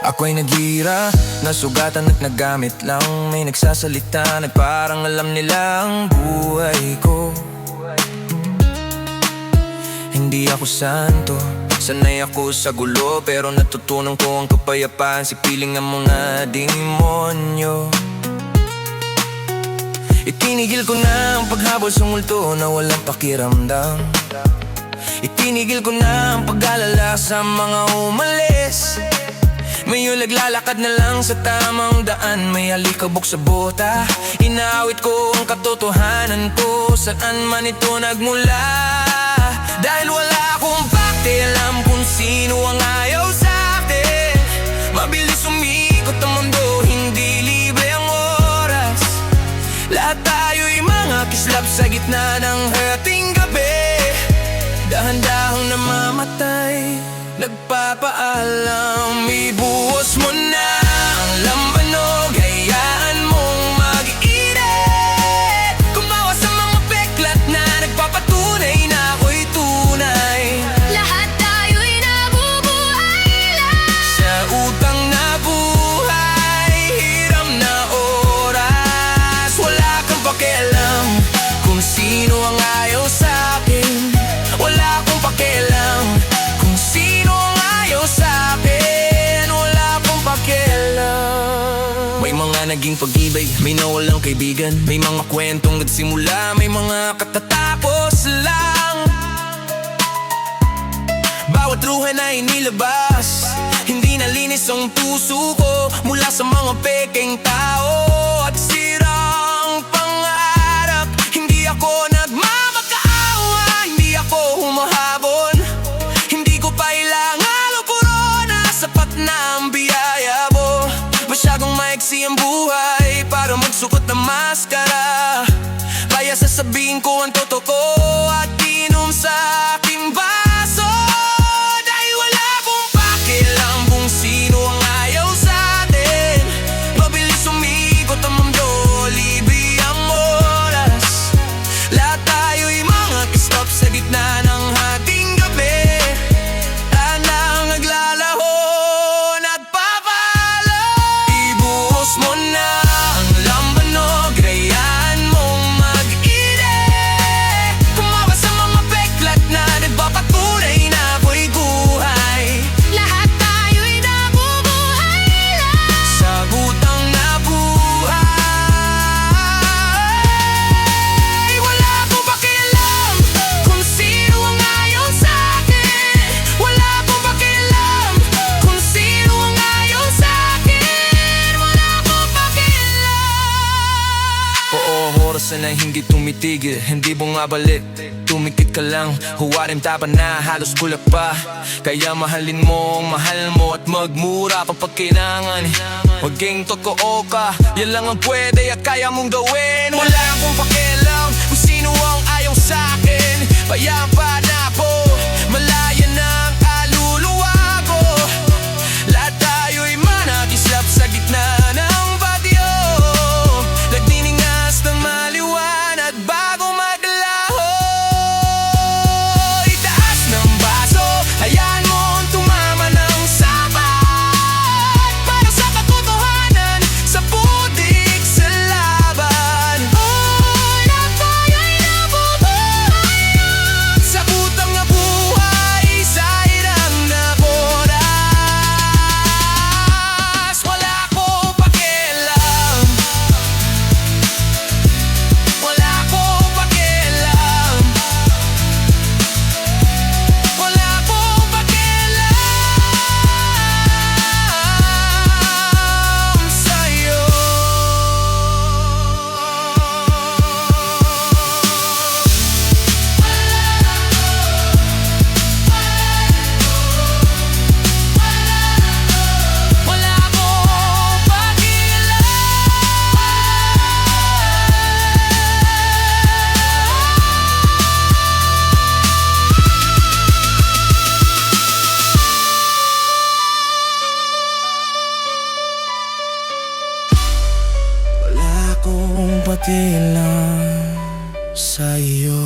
Ako'y naghira, nasugatan at nagamit lang. May nagsasalita na parang alam nila ang buhay ko. Hindi ako santo, sanay ako sa gulo, pero natutunan ko ang kapayapaan, sipiling ang mga demonyo. Itinigil ko na ang paghabol sa multo na walang pakiramdam. Itinigil ko na ang pag-alala sa mga umalis. Ngayon naglalakad na lang sa tamang daan, may alikabok sa bota. Inaawit ko ang katotohanan ko, saan man ito nagmula. Dahil wala akong pakialam kung sino ang ayaw sa atin. Mabilis umikot ang mundo, hindi libre ang oras. Lahat tayo'y mga kislap sa gitna ng hating gabi. Dahan-dahang namamatay, nagpapaalam. Ibuhos mo na ang lambanog, hayaan mong mag-init. Kumawa sa mga peklat na nagpapatunay na ako'y tunay. Lahat tayo'y nabubuhay lang Sa utang na buhay, hiram na oras. Wala kang pakialam kung sino ang ayaw sa akin. Wala akong pakialam kung sino ang ayaw sa akin. Wala akong pakialam. May mga naging pag-ibig, may nawalang kaibigan. May mga kwentong nagsimula, may mga katatapos lang. Bawat ruha na inilabas, hindi nalinis ang puso ko mula sa mga pekeng tao at sirang pangarap. Hindi ako nagmamakaawa, hindi ako humahabon. Hindi ko kailangan o corona, sapat na ang biyaya mo. Masyadong maiksi ang buhay para magsukot ng maskara. Kaya sasabihin ko ang totoo at inom sa aking baso. Dahil wala akong pakialam kung sino ang ayaw sa atin. Mabilis umikot ang mundo, libre ang oras. Lahat tayo'y mga kistop sa gitna ng hating gabi. Tanang naglalaho, nagpapaalam. Ibuhos mo na ang lambanog, hayaan mong mag-init. Kumawa sa mga peklat na nagpapatunay na ako'y buhay. Lahat tayo'y nabubuhay lang Sa butang na buhay, wala akong pakialam kung sino ang ayaw sa akin. Wala akong pakialam kung sino ang ayaw sa akin. Wala akong pakialam. Oo, oras na hindi tumitigil, hindi bumabalik. Tumikit ka lang, huwarim tapan na halos kulap pa. Kaya mahalin mo ang mahal mo at magmura kapag kailangan. Maging totoo ka, yan lang ang pwede at kaya mong gawin. Wala akong pakialam kung sino ang ayaw sa akin. Payapa na ako, malaya na ang kaluluwa ko. Lahat tayo'y manakislap sa gitna ng badyo. Nagniningas ng maliwanag bago maglaho. Itaas ng baso, hayaan mong tumama ng sapat. Para sa katotohanan, sa putik sa laban. Lahat tayo'y nabubuhay lang Sa butang na buhay, sa hirang na oras. Wala akong pakialam. Wala akong pakialam. Wala akong pakialam sa'yo. Wala akong pakialam. Wala akong pakialam sa'yo.